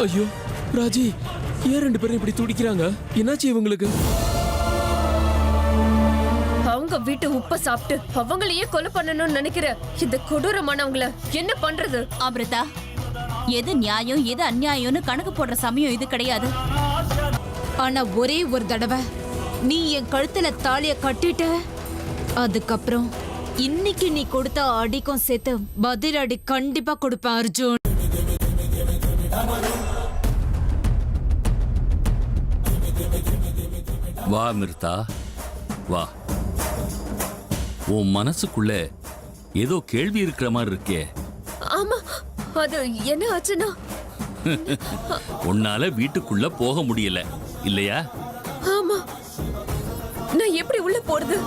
ஐயோ ராஜி, ஏன் ரெண்டு பேரும் இப்படி துடிக்கிறாங்க? என்னாச்சு இவங்களுக்கு? அவங்க வீட்டு உப்ப சாப்பிட்டு அவங்களையே கொலை பண்ணணும்னு நினைக்கிற இந்த கொடூரமானவங்கள என்ன பண்றது? அமிர்தா, எது நியாயம் எது அநியாயம்னு கணக்கு போடுற சமயம் இது கிடையாது. ஆனா ஒரே ஒரு தடவை நீ என் கழுத்துல தாலிய கட்டிட்ட, அதுக்கப்புறம் இன்னைக்கு நீ கொடுத்த அடிக்கும் சேர்த்து பதில் அடி கண்டிப்பா கொடுப்பேன் அர்ஜுன். வா அமிர்தா, வா. உன் மனசுக்குள்ள ஏதோ கேள்வி இருக்கிற மாதிரி இருக்கே. ஆமா, அது என்ன ஆச்சுன்னா உன்னால வீட்டுக்குள்ள போக முடியல இல்லையா? ஆமா, நான் எப்படி உள்ள போறது?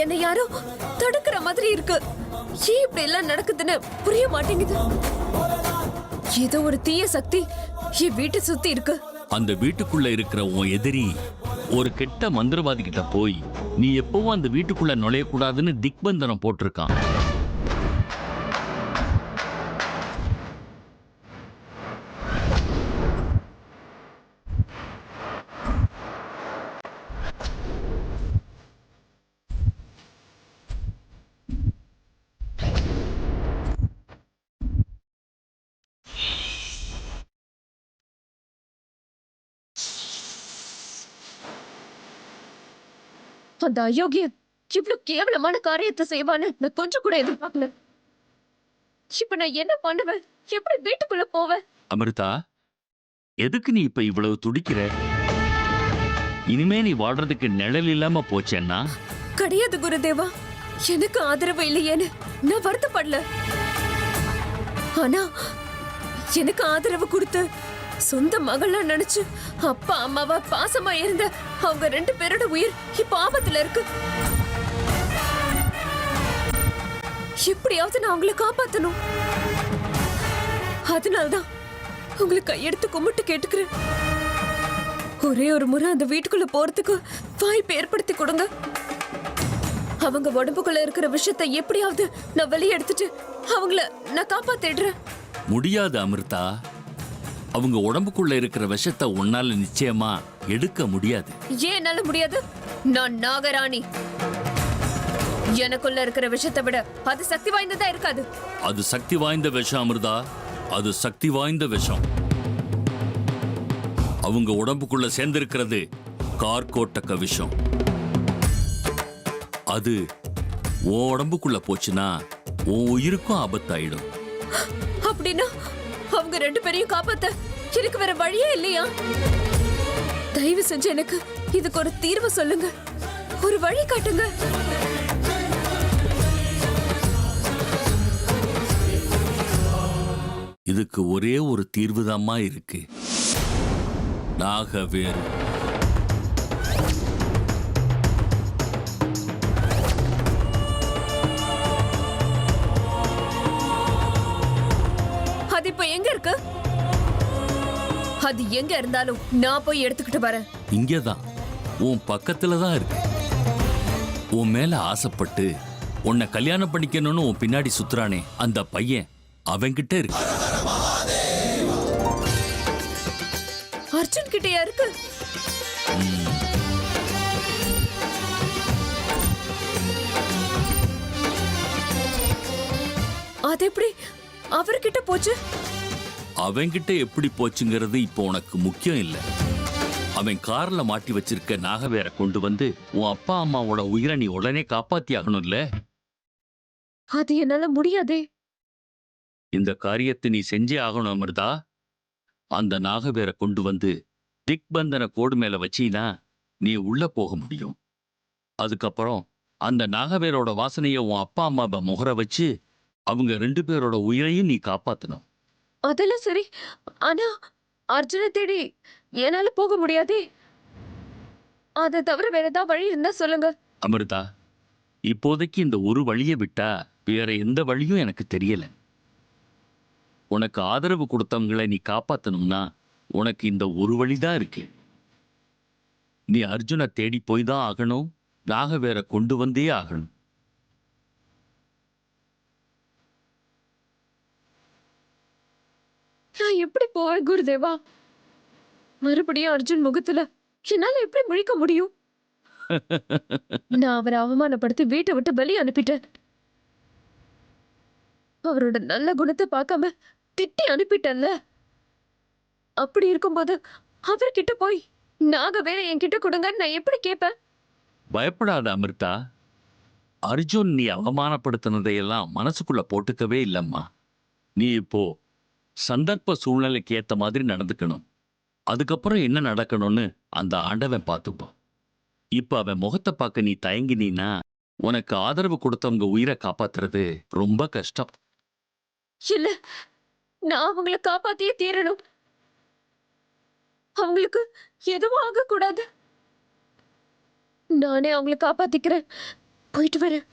என்ன யாரோ தடுக்கிற மாதிரி இருக்கு. ஏன் இப்படி எல்லாம் நடக்குதுன்னு புரிய மாட்டேங்குது. ஏதோ ஒரு தீய சக்தி என் வீட்டை சுத்தி இருக்கு. அந்த வீட்டுக்குள்ள இருக்கிற உன் எதிரி ஒரு கெட்ட மந்திரவாதி கிட்ட போய் நீ எப்பவும் அந்த வீட்டுக்குள்ள நுழையக்கூடாதுன்னு திக்பந்தனம் போட்டிருக்கான். அந்த அயோக்கியன் இவ்வளவு கேவலமான காரியத்தை செய்வான்னு நான் கொஞ்சம் கூட எதிர்பார்க்கல. இப்ப நான் என்ன பண்ணுவேன்? எப்படி வீட்டுக்குள்ள போவேன்? அமிர்தா, எதுக்கு நீ இப்ப இவ்வளவு துடிக்கிற? இனிமே நீ வாழ்றதுக்கு நிழல் இல்லாம போச்சேன்னா? கிடையாது குருதேவா, எனக்கு ஆதரவு இல்லையேன்னு நான் வருத்தப்படல. ஆனா எனக்கு ஆதரவு கொடுத்து சொந்த மகளா நினைச்சு அப்பா அம்மாவா பாசமா இருந்த அவங்க ரெண்டு பேரோட உயிர் இப்ப ஆபத்துல இருக்கு. எப்படியாவது நான் அவங்களை காப்பாத்தணும். அதனால்தான் உங்களை கையெடுத்து கும்பிட்டு கேட்டுக்கிறேன். ஒரே ஒரு முறை அந்த வீட்டுக்குள்ள போறதுக்கு வாய்ப்பு ஏற்படுத்தி கொடுங்க. அவங்க உடம்புக்குள்ள இருக்கிற விஷயத்தை எப்படியாவது நான் வெளியே எடுத்துட்டு அவங்கள நான் காப்பாத்திடுறேன். முடியாது அமிர்தா, அவங்க உடம்புக்குள்ள இருக்கிற விஷத்தை உன்னால நிச்சயமா எடுக்க முடியாது. ஏன் என்னால முடியாது? நான் நாகராணி. எனக்குள்ள இருக்கிற விஷத்தை விட அது சக்தி வாய்ந்ததா இருக்காது. அது சக்தி வாய்ந்த விஷம் அமிர்தா, அது சக்தி வாய்ந்த விஷம். அவங்க உடம்புக்குள்ள சேர்ந்திருக்கிறது கார்கோட்டக்க விஷம். அது உன் உடம்புக்குள்ள போச்சுன்னா உன் உயிருக்கும் ஆபத்தாயிடும். அப்படின்னா அவங்க ரெண்டு பேரையும் காப்பாத்த எனக்கு வேற வழியே இல்லையா? தயவு செஞ்சு எனக்கு இதுக்கு ஒரு தீர்வு சொல்லுங்க, ஒரு வழி காட்டுங்க. இதுக்கு ஒரே ஒரு தீர்வுதாம்மா இருக்கு, நாகவேறு. அது இப்ப எங்க இருக்கு? அது எங்க இருந்தாலும் நான் போய் எடுத்துக்கிட்டு வரேன். இங்கதான், உன் பக்கத்துல தான் இருக்கு. உன் மேல ஆசைப்பட்டு உன்னை கல்யாணம் பண்ணிக்கணும்னு உன் பின்னாடி சுத்துறானே அந்த பையன், அவன்கிட்ட இருக்கு. அர்ஜுன் கிட்டயா இருக்கு? அது எப்படி அவர்கிட்ட போச்சு? அவன்கிட்ட எப்படி போச்சுங்கிறது இப்போ உனக்கு முக்கியம் இல்ல. அவன் கார்ல மாட்டி வச்சிருக்க நாகவேரை கொண்டு வந்து உன் அப்பா அம்மாவோட உயிரை நீ உடனே காப்பாத்தி ஆகணும்ல. அது என்னால முடியாதே. இந்த காரியத்தை நீ செஞ்சே ஆகணும் அமிர்தா. அந்த நாகவேரை கொண்டு வந்து திக்பந்தன கோடு மேல வச்சீனா நீ உள்ள போக முடியும். அதுக்கப்புறம் அந்த நாகவேரோட வாசனைய உன் அப்பா அம்மாவை முகர வச்சு அவங்க ரெண்டு பேரோட உயிரையும் நீ காப்பாத்தணும். அதெல்லாம் சரி, ஆனா அர்ஜுனை தேடி என்னால போக முடியாதே. அதை தவிர வேற ஏதாவது வழி இருந்தா சொல்லுங்க. அமிர்தா, இப்போதைக்கு இந்த ஒரு வழியை விட்டா வேற எந்த வழியும் எனக்கு தெரியல. உனக்கு ஆதரவு கொடுத்தவங்களை நீ காப்பாத்தணும்னா உனக்கு இந்த ஒரு வழிதான் இருக்கு. நீ அர்ஜுனை தேடி போய் தான் ஆகணும், நாகவேரை கொண்டு வந்தே ஆகணும். நான் எப்படி போவேன் குருதேவா? மறுபடியும் அர்ஜுன் முகத்துல என்னால எப்படி முழிக்க முடியும்? நான் அவரை அவமானப்படுத்தி வீட்டை விட்டு வெளியே அனுப்பிட்டேன். அவரோட நல்ல குணத்தை பார்க்காம திட்டி அனுப்பிட்டேன்ல. அப்படி இருக்கும்போது அவர்கிட்ட போய் நாக வேற என்கிட்ட கொடுங்கன்னு நான் எப்படி கேட்பேன்? பயப்படாத அமிர்தா. அர்ஜுன் நீ அவமானப்படுத்தினதையெல்லாம் மனசுக்குள்ள போட்டுக்கவே இல்லம்மா. நீ இப்போ சந்தர்ப்ப சூழ்நிலைக்கு ஏத்த மாதிரி நடந்துக்கணும். அதுக்கப்புறம் என்ன நடக்கணும்னு அந்த ஆண்டவன் பார்த்துப்பான். இப்ப அவன் முகத்தை பார்க்க நீ தயங்கினீன்னா உனக்கு ஆதரவு கொடுத்தவங்க உயிரை காப்பாத்துறது ரொம்ப கஷ்டம். இல்ல, நான் அவங்கள காப்பாத்தியே தீரணும். அவங்களுக்கு எதுவும் ஆகக்கூடாது. நானே அவங்கள காப்பாத்திக்கிறேன். போயிட்டு வரேன்.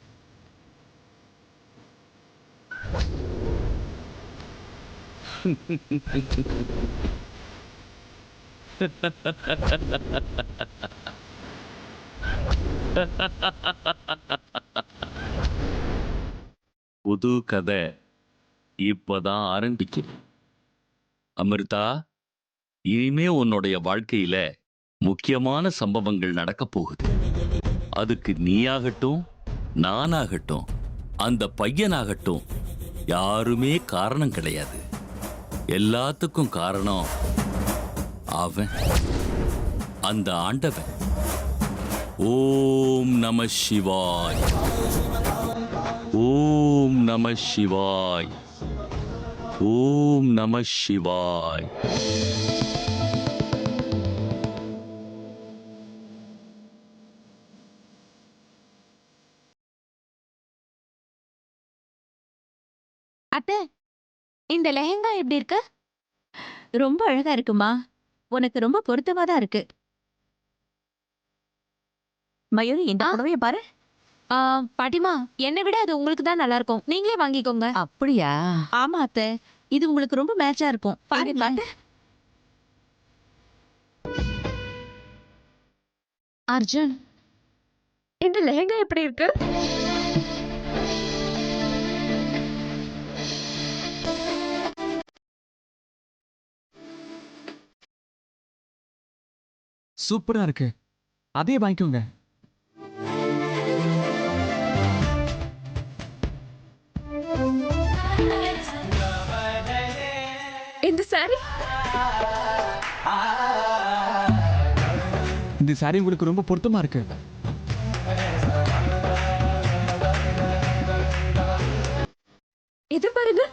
புது கதை இப்பதான் ஆரம்பிக்குது. அமிர்தா, இனிமே உன்னுடைய வாழ்க்கையில முக்கியமான சம்பவங்கள் நடக்க போகுது. அதுக்கு நீயாகட்டும், நானாகட்டும், அந்த பையனாகட்டும் யாருமே காரணம் கிடையாது. எல்லாத்துக்கும் காரணம் அவன், அந்த ஆண்டவன். ஓம் நம சிவாய், ஓம் நம சிவாய், ஓம் நம சிவாய். அத்தை, இந்த லெஹெங்கா எப்படி இருக்கு? ரொம்ப அழகா இருக்குமா. உனக்கு ரொம்ப பொருத்தமா தான் இருக்கு. மயூரி, இந்த புடவைய பாரு. பாட்டிமா, என்னை விட அது உங்களுக்கு தான் நல்லா இருக்கும். நீங்களே வாங்கிக்கோங்க. அப்படியா? ஆமா அத்தை, இது உங்களுக்கு ரொம்ப மேட்சா இருக்கும். பாரு பாரு. அர்ஜுன், இந்த லெஹங்கா எப்படி இருக்கு? சூப்பரா இருக்கு. அதே வாங்கிக்கோங்க. இந்த சாரி இந்த சாரி உங்களுக்கு ரொம்ப பொருத்தமா இருக்கு. இது பாருங்க.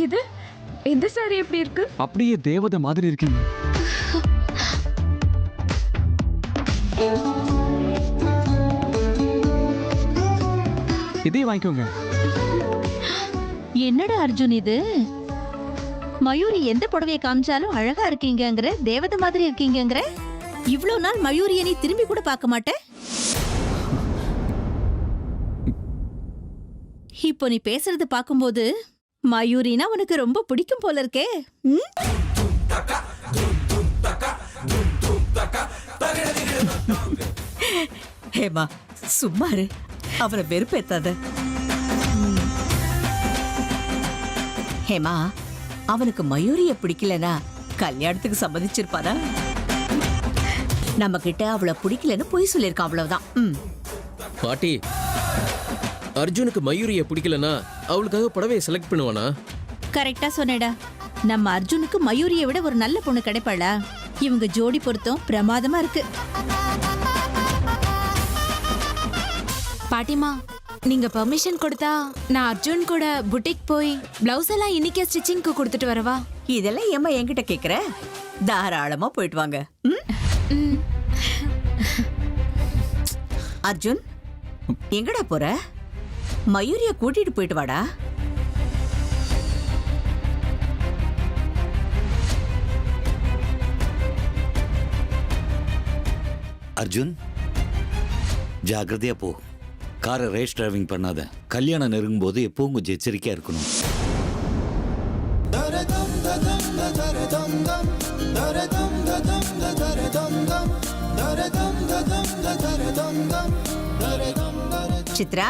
இது இந்த சாரி எப்படி இருக்கு? அப்படியே தேவதை மாதிரி இருக்கீங்க. இதே வாங்கிக்கோங்க. என்னடா அர்ஜுன் இது? மயூரி எந்த புடவையை காமிச்சாலும் அழகா இருக்கீங்கங்கிற, தேவதை மாதிரி இருக்கீங்கங்கிற. இவ்ளோ நாள் மயூரியை நீ திரும்பி கூட பார்க்க மாட்டே. இப்போ நீ பேசுறது பார்க்கும்போது மயூரினா உனக்கு ரொம்ப பிடிக்கும் போல இருக்கே. ஹேமா, சும்மா இரு. அவரை வெறுப்பேத்தாத. ஹேமா, அவனுக்கு மயூரிய பிடிக்கலனா கல்யாணத்துக்கு சம்மதிச்சிருப்பாரா? நம்ம கிட்ட அவளை பிடிக்கலன்னு பொய் சொல்லியிருக்கான், அவ்வளவுதான். பாட்டி, அர்ஜுனுக்கு மயூரிய பிடிக்கலனா அவளுக்காக புடவையை செலக்ட் பண்ணுவானா? கரெக்டா சொன்னேடா. நம்ம அர்ஜுனுக்கு மயூரியை விட ஒரு நல்ல பொண்ணு கிடைப்பாளா? இவங்க ஜோடி பொருத்தம் பிரமாதமா இருக்கு. பாட்டிமா, நீங்க பெர்மிஷன் கொடுத்தா நான் அர்ஜுன் கூட புட்டிக் போய் பிளவுஸ் எல்லாம் இன்னைக்கே ஸ்டிச்சிங்க்கு கொடுத்துட்டு வரவா? இதெல்லாம் ஏமா என்கிட்ட கேக்குற? தாராளமா போயிட்டு வாங்க. அர்ஜுன், எங்கடா போற? மயூரிய கூட்டிட்டு போயிட்டு வாடா. அர்ஜுன், ஜாக்கிரதையா போ. காரை ரேஸ் டிரைவிங் பண்ணாத. கல்யாணம் நெருங்கும் போது எப்பவும் கொஞ்சம் எச்சரிக்கையா இருக்கணும். சித்ரா,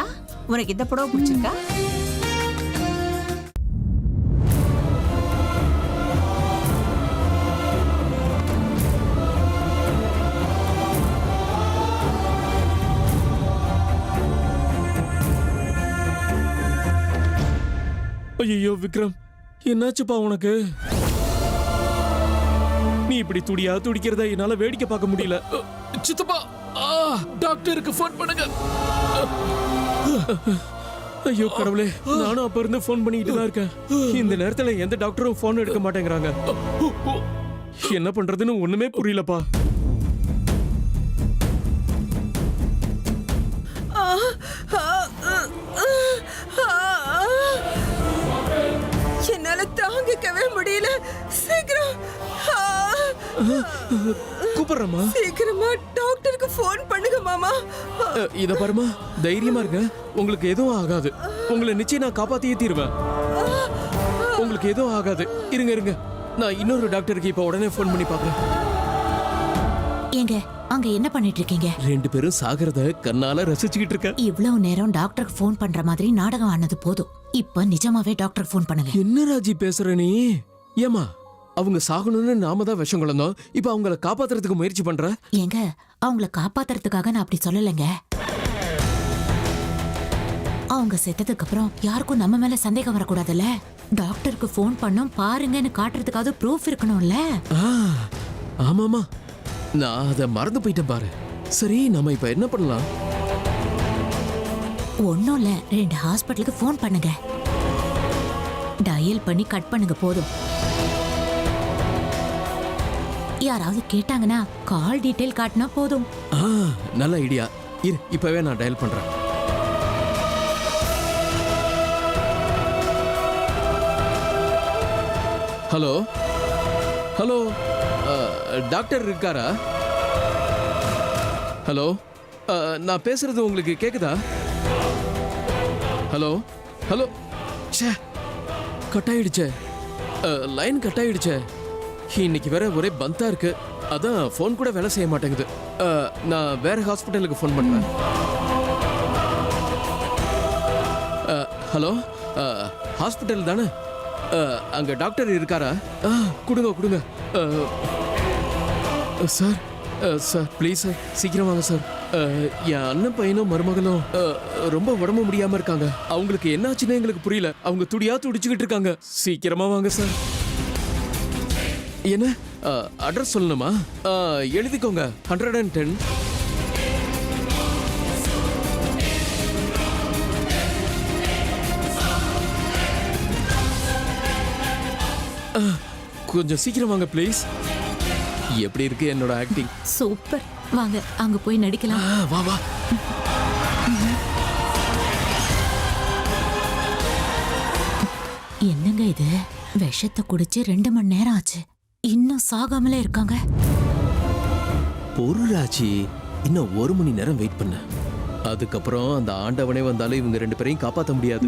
உனக்கு இந்த புடவை பிடிச்சிருக்கா? ஐயோ விக்ரம், என்னாச்சுப்பா உனக்கு? நீ இப்படி துடிக்கிறத என்னால வேடிக்கை பார்க்க முடியல. சித்தப்பா, டாக்டருக்கு ஃபோன் பண்ணுங்க. ஐயோ கடவுளே, நானும் அப்ப இருந்து ஃபோன் பண்ணிட்டு தான் இருக்கேன். இந்த நேரத்துல எந்த டாக்டரும் ஃபோன் எடுக்க மாட்டேங்கிறாங்க. என்ன பண்றதுன்னு ஒண்ணுமே புரியலப்பா. என்னால தாங்கிக்கவே முடியல. சீக்கிரம் கூப்பிடுறமா, சீக்கிரமா டாக்டருக்கு ஃபோன் பண்ணுங்க மாமா. இத பாருமா, தைரியமா இருங்க. உங்களுக்கு எதுவும் ஆகாது. உங்களை நிச்சயம் நான் காப்பாத்தியே தீருவேன். உங்களுக்கு எதுவும் ஆகாது. இருங்க, நான் இன்னொரு டாக்டருக்கு இப்ப உடனே ஃபோன் பண்ணி பாக்குறேன். ஏங்க அங்க என்ன பண்ணிட்டு இருக்கீங்க? 2 பேரும் சாகிறத கண்ணால ரசிச்சுக்கிட்டு இருக்க. இவ்வளவு நேரம் டாக்டருக்கு ஃபோன் பண்ற மாதிரி நாடகம் ஆனது போதும். இப்ப நிஜமாவே டாக்டருக்கு ஃபோன் பண்ணுங்க. என்ன ராஜி பேசுற நீ? ஏமா, அவங்க சாகணும்னு நாம தான் விஷம் கலந்தோம். இப்ப அவங்கள காப்பாத்துறதுக்கு முயற்சி பண்ற? ஏங்க அவங்கள காப்பாத்துறதுக்காக நான் அப்படி சொல்லலைங்க. அவங்க செத்ததுக்கு அப்புறம் யாருக்கும் நம்ம மேல சந்தேகம் வரக்கூடாதுல்ல. டாக்டருக்கு ஃபோன் பண்ணோம் பாருங்கன்னு காட்டுறதுக்காவது ப்ரூஃப் இருக்கணும்ல. ஆமாமா, நான் அதை மறந்து போயிட்டேன் பாரு. சரி, நம்ம இப்ப என்ன பண்ணலாம்? ஒன்னும் இல்ல, 2 ஹாஸ்பிட்டலுக்கு ஃபோன் பண்ணுங்க. டயல் பண்ணி கட் பண்ணுங்க போதும். யாராவது கேட்டாங்கன்னா கால் டீடைல் காட்டினா போதும். நல்ல ஐடியா. இரு, இப்பவே நான் டயல் பண்றேன். ஹலோ ஹலோ, டாக்டர் இருக்காரா? ஹலோ, நான் பேசுறது உங்களுக்கு கேக்குதா? ஹலோ ஹலோ, ச்சே, கட் ஆயிடுச்சே, லைன் கட் ஆயிடுச்சே. இன்னைக்கு வேற ஒரே பந்தா இருக்கு. அதான் ஃபோன் கூட வேலை செய்ய மாட்டேங்குது. நான் வேற ஹாஸ்பிட்டலுக்கு ஃபோன் பண்றேன். ஹலோ, ஹாஸ்பிட்டல் தானே? அங்க டாக்டர் இருக்காரா? கொடுங்க. சார், சார் ப்ளீஸ் சார், சீக்கிரம் வாங்க சார். என் அண்ணன் பையனும் மருமகளும் ரொம்ப உடம்பு முடியாம இருக்காங்க. அவங்களுக்கு என்னாச்சுன்னு எங்களுக்கு புரியல. அவங்க துடிச்சுக்கிட்டு இருக்காங்க. சீக்கிரமா வாங்க சார். என்ன அட்ரஸ் சொல்லணுமா? எழுதிக்கோங்க. 110. கொஞ்சம் சீக்கிரம் வாங்க ப்ளீஸ். எப்படி இருக்கு என்னோட ஆக்டிங்? சூப்பர், வாங்க அங்க போய் நடிக்கலாம். வா. என்னங்க இது, விஷத்தை குடிச்சு 2 மணி நேரம் ஆச்சு, இன்னும் சாகாமலே இருக்காங்க. பொருளாச்சி, இன்னும் 1 மணி நேரம் வெயிட் பண்ண. அதுக்கப்புறம் அந்த ஆண்டவனே வந்தாலும் இவங்க 2 பேரையும் காப்பாற்ற முடியாது.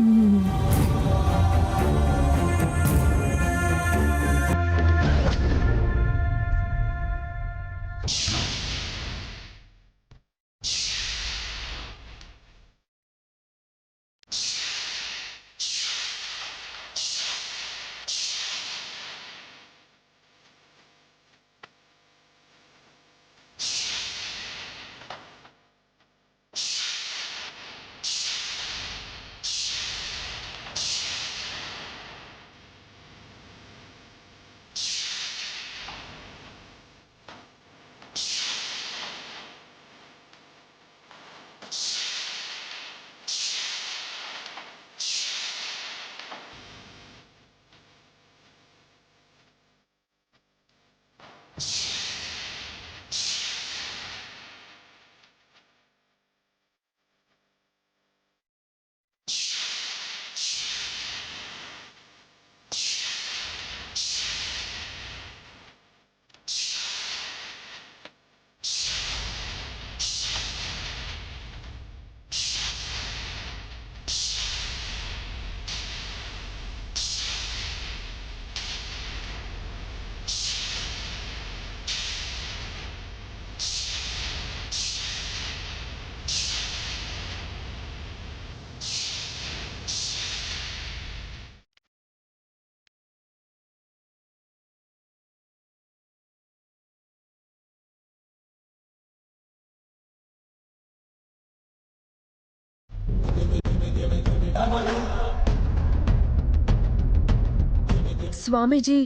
சுவாமிஜி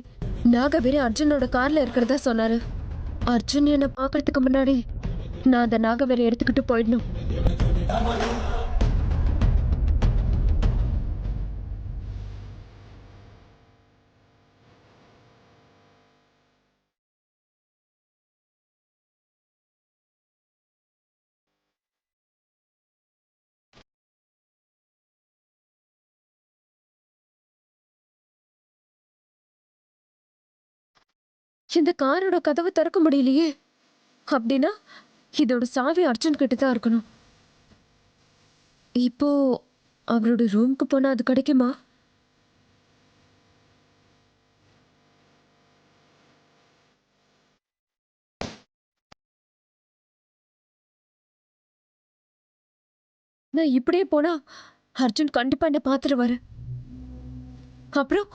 நாகவேரி அர்ஜுனோட கார்ல இருக்கிறதா சொன்னாரு. அர்ஜுன் என்னை பார்க்கறதுக்கு முன்னாடி நான் அந்த நாகவேரி எடுத்துக்கிட்டு போயிடணும். இந்த காரோட கதவு திறக்க முடியலையே. அப்படின்னா இதோட சாவி அர்ஜுன் கிட்ட தான் இருக்கணும். இப்போ அவரோட ரூமுக்கு போனா அது கிடைக்குமா? நான் இப்படியே போனா அர்ஜுன் கண்டிப்பா என்ன பார்த்துருவாரு. அப்புறம்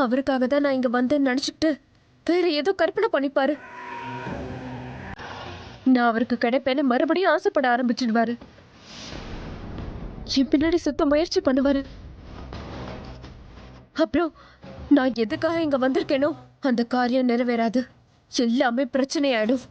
அவருக்காக தான் நான் இங்க வந்தேன்னு நினைச்சுக்கிட்டு வேற ஏதோ கற்பனை பண்ணிப்பாரு. நான் அவருக்கு கிடைப்பேன்னு மறுபடியும் ஆசைப்பட ஆரம்பிச்சிடுவாரு. என் பின்னாடி சுத்த முயற்சி பண்ணுவாரு. அப்புறம் நான் எதுக்காக இங்க வந்திருக்கேனோ அந்த காரியம் நிறைவேறாது. எல்லாமே பிரச்சனையாயிடும்.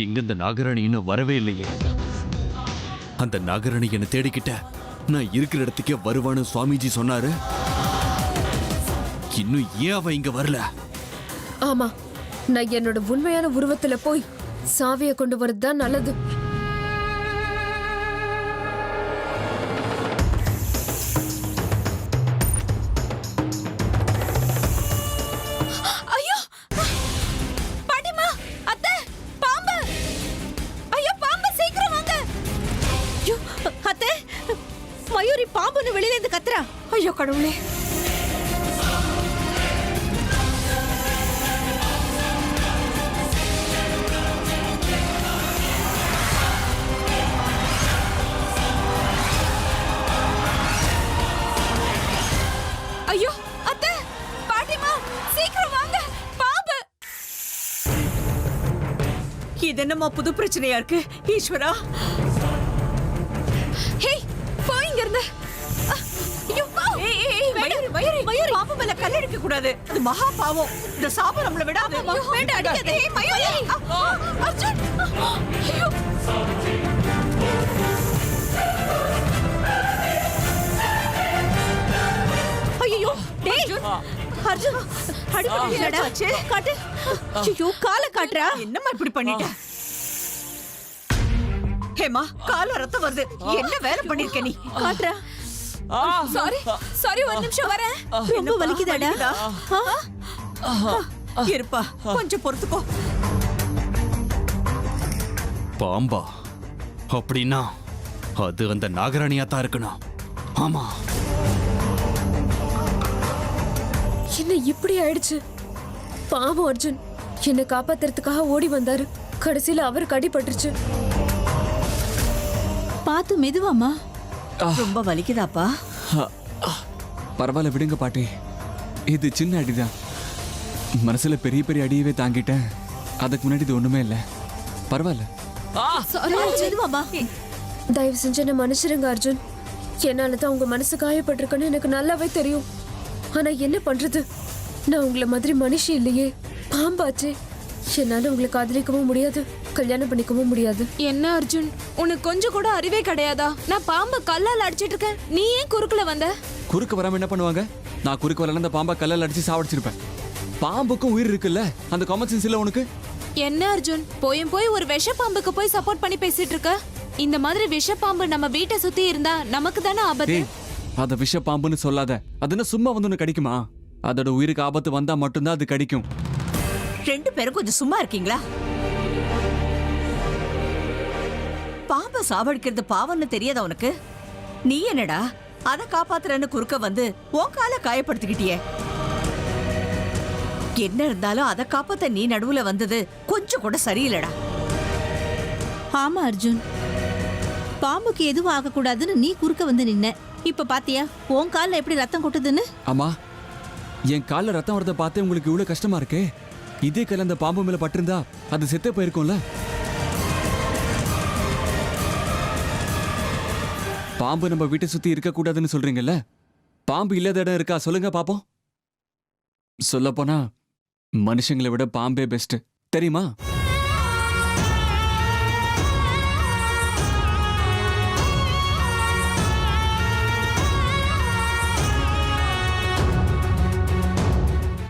இங்க இந்த நாகராணி இன்னும் வரவே இல்லையே. அந்த நாகராணி என்னை தேடிக்கிட்ட நான் இருக்கிற இடத்துக்கே வருவான்னு சுவாமிஜி சொன்னாரு. இன்னும் ஏன் அவ இங்க வரல? ஆமா, நான் என்னோட உண்மையான உருவத்துல போய் சாவியை கொண்டு வரதுதான் நல்லது. மயூரி பாம்புன்னு வெளியில இருந்து கத்துறா. ஐயோ கடவுளே. ஐயோ அத்தை, பாட்டிமா சீக்கிரம் வாங்க, பாம்பு. இது என்னமா புது பிரச்சனையா இருக்கு? ஈஸ்வரா, ஹே போய் இங்க இருந்து. ஐயோ மயூரி மயூரி மயூரி, பாம்பு மேல கல் எடுக்க கூடாது. அது மகா பாவம். இந்த சாபம் நம்மள விடாது. வேண்டாம் அடிக்காதே. மயூரி, அர்ஜுன். ஐயோ ஐயோ டேய் அர்ஜுன், அடிபட்டு என்னடா ஆச்சு? காட்டு. ஐயோ கால காட்றா. என்னம்மா இப்படி பண்ணிட்ட? ஹேமா, கால ரத்தம் வருது. என்ன வேலை பண்ணிருக்க நீ? காட்றா. சாரி சாரி, ஒரு நிமிஷம் வரேன். ரொம்ப வலிக்குதாடா? இருப்பா, கொஞ்சம் பொறுத்துக்கோ. பாம்பா? அப்படின்னா அது அந்த நாகராணியா தான் இருக்கணும். ஆமா. என்ன இப்படி ஆயிடுச்சு? பாவம் அர்ஜுன் என்னை காப்பாத்துறதுக்காக ஓடி வந்தாரு. கடைசியில அவருக்கு அடிபட்டுருச்சு. பாத்து மெதுவாமா. ரொம்ப வலிக்குதாப்பா? பரவாயில்ல விடுங்க பாட்டி, இது சின்ன அடிதான். மனசுல பெரிய பெரிய அடியவே தாங்கிட்டேன். அதுக்கு முன்னாடி இது ஒண்ணுமே இல்லை. பரவாயில்ல. மெதுவாமா. தயவு செஞ்சு என்ன மன்னிச்சிருங்க அர்ஜுன். என்னாலதான் உங்க மனசு காயப்பட்டிருக்குன்னு எனக்கு நல்லாவே தெரியும். ஆனா என்ன பண்றது, நான் உங்களை மாதிரி மனுஷி இல்லையே, பாம்பாச்சு. என்னால உங்களை காதலிக்கவும் முடியாது, கல்யாணம் பண்ணிக்கவும் முடியாது. என்ன அர்ஜுன், உனக்கு கொஞ்சம் கூட அறிவே கிடையாதா? நான் பாம்பை கல்லால் அடிச்சிட்டு இருக்கேன், நீ ஏன் குறுக்குல வந்த? குறுக்கு வராம என்ன பண்ணுவாங்க? நான் குறுக்கு வரல அந்த பாம்பை கல்லால் அடிச்சு சாவடிச்சிருப்பேன். பாம்புக்கும் உயிர் இருக்குல்ல, அந்த காமன் சென்ஸ் இல்ல உனக்கு? என்ன அர்ஜுன், போய் ஒரு விஷ பாம்புக்கு போய் சப்போர்ட் பண்ணி பேசிட்டு இருக்க? இந்த மாதிரி விஷ பாம்பு நம்ம வீட்டை சுத்தி இருந்தா நமக்கு தானே ஆபத்து. அத விஷ பாம்புன்னு சொல்லாத. அது என்ன சும்மா வந்து ஒண்ணு கடிக்குமா? அதோட உயிருக்கு ஆபத்து வந்தா மட்டும்தான் அது கடிக்கும். ரெண்டு பேரும் கொஞ்சம் சும்மா இருக்கீங்களா? பாம்பை சாவடிக்கிறது பாவம்னு தெரியாத உனக்கு? நீ என்னடா அதை காப்பாத்துறன்னு குறுக்க வந்து உன் காலை காயப்படுத்திக்கிட்டியே. என்ன இருந்தாலும் அதை காப்பாத்த நீ நடுவுல வந்தது கொஞ்சம் கூட சரியில்லடா. ஆமா அர்ஜுன், பாம்புக்கு எதுவும் ஆகக்கூடாதுன்னு நீ குறுக்க வந்து நின்ன. இப்ப பாத்தியா உன் கால்ல எப்படி ரத்தம் கொட்டுதுன்னு? அம்மா, என் காலில் ரத்தம் வரத பார்த்தே உங்களுக்கு இவ்வளவு கஷ்டமா இருக்கே. இதே கல் அந்த பாம்பு மேல பட்டிருந்தா அது செத்தே போயிருக்கும்ல. பாம்பு நம்ம வீட்டை சுத்தி இருக்க கூடாதுன்னு சொல்றீங்கல்ல, பாம்பு இல்லாத இடம் இருக்கா சொல்லுங்க பாப்போம். சொல்லப்போனா மனுஷங்களை விட பாம்பே பெஸ்ட் தெரியுமா?